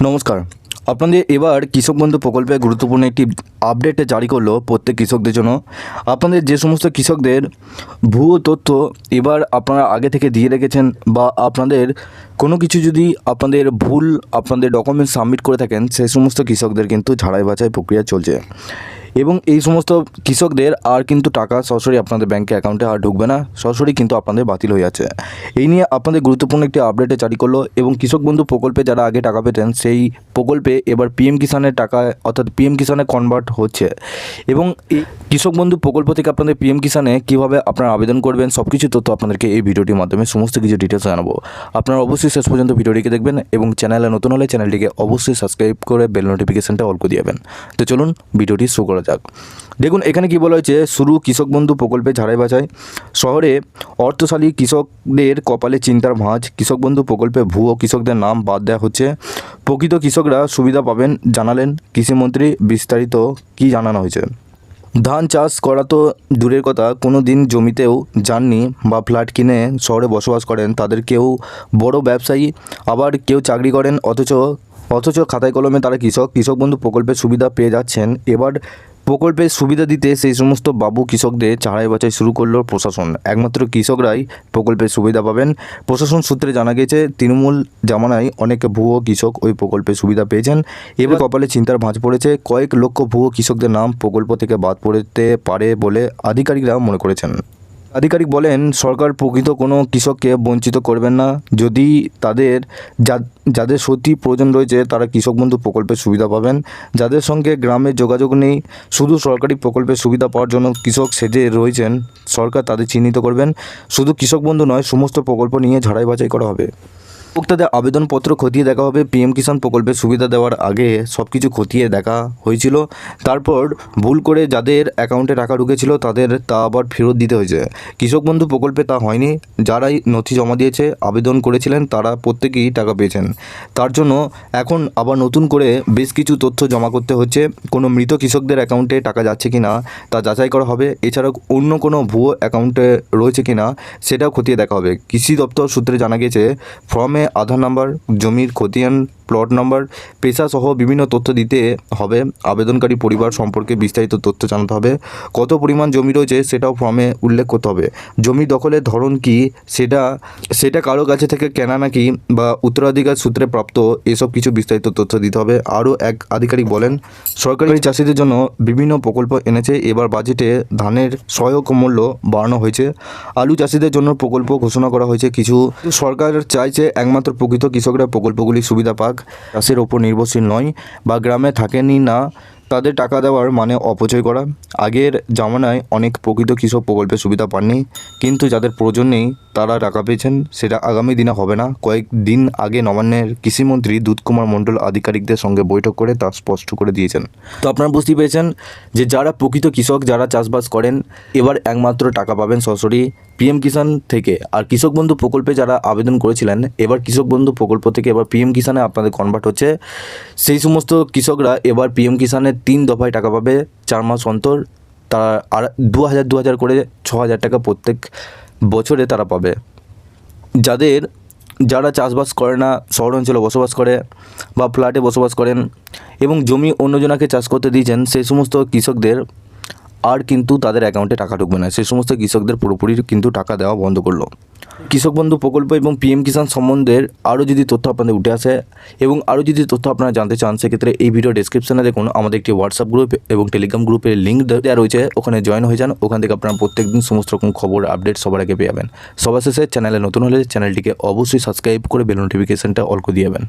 নমস্কার। আপনাদের এবার কৃষক বন্ধু প্রকল্পে গুরুত্বপূর্ণ একটি আপডেট জারি করলো প্রত্যেক কৃষকদের জন্য। আপনাদের যে সমস্ত কৃষকদের ভুয়ো তথ্য এবার আপনারা আগে থেকে দিয়ে রেখেছেন বা আপনাদের কোনো কিছু যদি আপনাদের ভুল আপনাদের ডকুমেন্টস সাবমিট করে থাকেন, সেই সমস্ত কৃষকদের কিন্তু ঝাড়াই বাছাই প্রক্রিয়া চলছে এবং এই সমস্ত কৃষকদের আর কিন্তু টাকা সরাসরি আপনাদের ব্যাঙ্কে অ্যাকাউন্টে আর ঢুকবে না, সরাসরি কিন্তু আপনাদের বাতিল হয়ে যাচ্ছে। এই নিয়ে আপনাদের গুরুত্বপূর্ণ একটি আপডেটে জারি করলো এবং কৃষক বন্ধু প্রকল্পে যারা আগে টাকা পেতেন সেই প্রকল্পে এবার পিএম কিষানের টাকা অর্থাৎ পিএম কিষানে কনভার্ট হচ্ছে এবং এই কৃষক বন্ধু প্রকল্প থেকে আপনাদের পিএম কিষানে কীভাবে আপনারা আবেদন করবেন সব কিছু তথ্য আপনাদেরকে এই ভিডিওটির মাধ্যমে সমস্ত কিছু ডিটেলস জানাবো। আপনারা অবশ্যই শেষ পর্যন্ত ভিডিওটিকে দেখবেন এবং চ্যানেলে নতুন হলে চ্যানেলটিকে অবশ্যই সাবস্ক্রাইব করে বেল নোটিফিকেশনটা অল করে দিবেন। তো চলুন ভিডিওটি শুরু করা যাক। দেখুন এখানে কি বলা হয়েছে, শুরু কৃষক বন্ধু প্রকল্পে ঝাড়াই বাছাই। শহরে অর্থশালী কৃষকদের কপালে চিন্তার ভাঁজ। কৃষক বন্ধু প্রকল্পে ভুয়ো কৃষকদের নাম বাদ দেওয়া হচ্ছে। প্রকৃত কৃষকরা সুবিধা পাবেন জানালেন কৃষিমন্ত্রী। বিস্তারিত কি জানানো হয়েছে? ধান চাষ করা তো দূরের কথা, কোনো দিন জমিতেও যাননি বা ফ্ল্যাট কিনে শহরে বসবাস করেন তাদের কেউ বড় ব্যবসায়ী, আবার কেউ চাকরি করেন অথচ খাতায় কলমে তারা কৃষক বন্ধু প্রকল্পের সুবিধা পেয়ে যাচ্ছেন। এবার প্রকল্পের সুবিধা দিতে সেই সমস্ত বাবু কৃষকদের ঝাড়াই বাছাই শুরু করলো প্রশাসন। একমাত্র কৃষকরাই প্রকল্পের সুবিধা পাবেন। প্রশাসন সূত্রে জানা গেছে তৃণমূল জামানায় অনেক ভুয়ো কৃষক ওই প্রকল্পের সুবিধা পেয়েছেন। এবার কপালে চিন্তার ভাঁজ পড়েছে। কয়েক লক্ষ ভুয়ো কৃষকদের নাম প্রকল্প থেকে বাদ পড়তে পারে বলে আধিকারিকরা মনে করেছেন। আধিকারিক বলেন, সরকার প্রকৃত কোনো কৃষককে বঞ্চিত করবেন না। যদি যাদের সত্যি প্রয়োজন রয়েছে তারা কৃষক বন্ধু প্রকল্পের সুবিধা পাবেন। যাদের সঙ্গে গ্রামে যোগাযোগ নেই, শুধু সরকারি প্রকল্পের সুবিধা পাওয়ার জন্য কৃষক সেজে রয়েছেন, সরকার তাদের চিহ্নিত করবেন। শুধু কৃষক বন্ধু নয়, সমস্ত প্রকল্প নিয়ে ঝাড়াই বাছাই করা হবে। ভোক্তাদের আবেদনপত্র খতিয়ে দেখা হবে। পিএম কিষাণ প্রকল্পের সুবিধা দেওয়ার আগে সব কিছু খতিয়ে দেখা হয়েছিল, তারপর ভুল করে যাদের অ্যাকাউন্টে টাকা ঢুকেছিল তাদের তা আবার ফেরত দিতে হয়েছে। কৃষক বন্ধু প্রকল্পে তা হয়নি। যারাই নথি জমা দিয়েছে আবেদন করেছিলেন তারা প্রত্যেকেই টাকা পেয়েছেন। তার জন্য এখন আবার নতুন করে বেশ কিছু তথ্য জমা করতে হচ্ছে। কোনো মৃত কৃষকদের অ্যাকাউন্টে টাকা যাচ্ছে কি না তা যাচাই করা হবে। এছাড়াও অন্য কোনো ভুয়ো অ্যাকাউন্টে রয়েছে কি না সেটাও খতিয়ে দেখা হবে। কৃষি দপ্তর সূত্রে জানা গেছে ফর্মে আধার নাম্বার, জমির খতিয়ান, প্লট নাম্বার, পেশা সহ বিভিন্ন তথ্য দিতে হবে। আবেদনকারী পরিবার সম্পর্কে বিস্তারিত তথ্য জানাতে হবে। কত পরিমাণ জমি রয়েছে সেটাও ফর্মে উল্লেখ করতে হবে। জমি দখলের ধরন কি, সেটা কারো কাছে থেকে কেনা নাকি বা উত্তরাধিকার সূত্রে প্রাপ্ত, এসব কিছু বিস্তারিত তথ্য দিতে হবে। আরও এক আধিকারিক বলেন, সরকারি চাষিদের জন্য বিভিন্ন প্রকল্প এনেছে। এবার বাজেটে ধানের সহায়ক মূল্য বাড়ানো হয়েছে। আলু চাষিদের জন্য প্রকল্প ঘোষণা করা হয়েছে। কিছু সরকার চাইছে একমাত্র প্রকৃত কৃষকরা প্রকল্পগুলি সুবিধা পাক, চাষের ওপর নির্ভরশীল নয় বা গ্রামে থাকেনি না তাদের টাকা দেওয়ার মানে অপচয় করা। আগের জামানায় অনেক প্রকৃত কৃষক প্রকল্পের সুবিধা পাননি, কিন্তু যাদের প্রয়োজন নেই তারা টাকা পেয়েছেন। সেটা আগামী দিনে হবে না। কয়েকদিন আগে নবান্নের কৃষিমন্ত্রী দুধকুমার মণ্ডল আধিকারিকদের সঙ্গে বৈঠক করে তা স্পষ্ট করে দিয়েছেন। তো আপনারা বুঝতেই পেরেছেন যে যারা প্রকৃত কৃষক, যারা চাষবাস করেন, এবার একমাত্র টাকা পাবেন সরাসরি পিএম কিষাণ থেকে। আর কৃষক বন্ধু প্রকল্পে যারা আবেদন করেছিলেন, এবার কৃষক বন্ধু প্রকল্প থেকে এবার পিএম কিষাণে আপনাদের কনভার্ট হচ্ছে। সেই সমস্ত কৃষকরা এবার পিএম কিষাণের 3 দফায় টাকা পাবে 4 মাস অন্তর। তারা আর 2000 করে 6000 টাকা প্রত্যেক বছরে তারা পাবে। যারা চাষবাস করে না, শহর অঞ্চলে বসবাস করে বা ফ্ল্যাটে বসবাস করেন এবং জমি অন্যজনাকে চাষ করতে দিয়েছেন, সেই সমস্ত কৃষকদের আর কিন্তু তাদের অ্যাকাউন্টে টাকা ঢুকবে না। সেই সমস্ত কৃষকদের পুরোপুরি কিন্তু টাকা দেওয়া বন্ধ করলো। কৃষক বন্ধু প্রকল্প এবং পিএম কিষাণ সম্বন্ধে আরও যদি তথ্য আপনাদের উঠে আসে এবং আরও যদি তথ্য আপনারা জানতে চান, সেক্ষেত্রে এই ভিডিও ডেসক্রিপশনে দেখুন আমাদের একটি হোয়াটসঅ্যাপ গ্রুপ এবং টেলিগ্রাম গ্রুপের লিঙ্ক দেওয়া রয়েছে, ওখানে জয়েন হয়ে যান। ওখান থেকে আপনারা প্রত্যেকদিন সমস্ত রকম খবর আপডেট সবার আগে পেয়ে যাবেন। সবার শেষে চ্যানেলে নতুন হলে চ্যানেলটিকে অবশ্যই সাবস্ক্রাইব করে বেল নোটিফিকেশনটা অল করে দিয়ে যাবেন।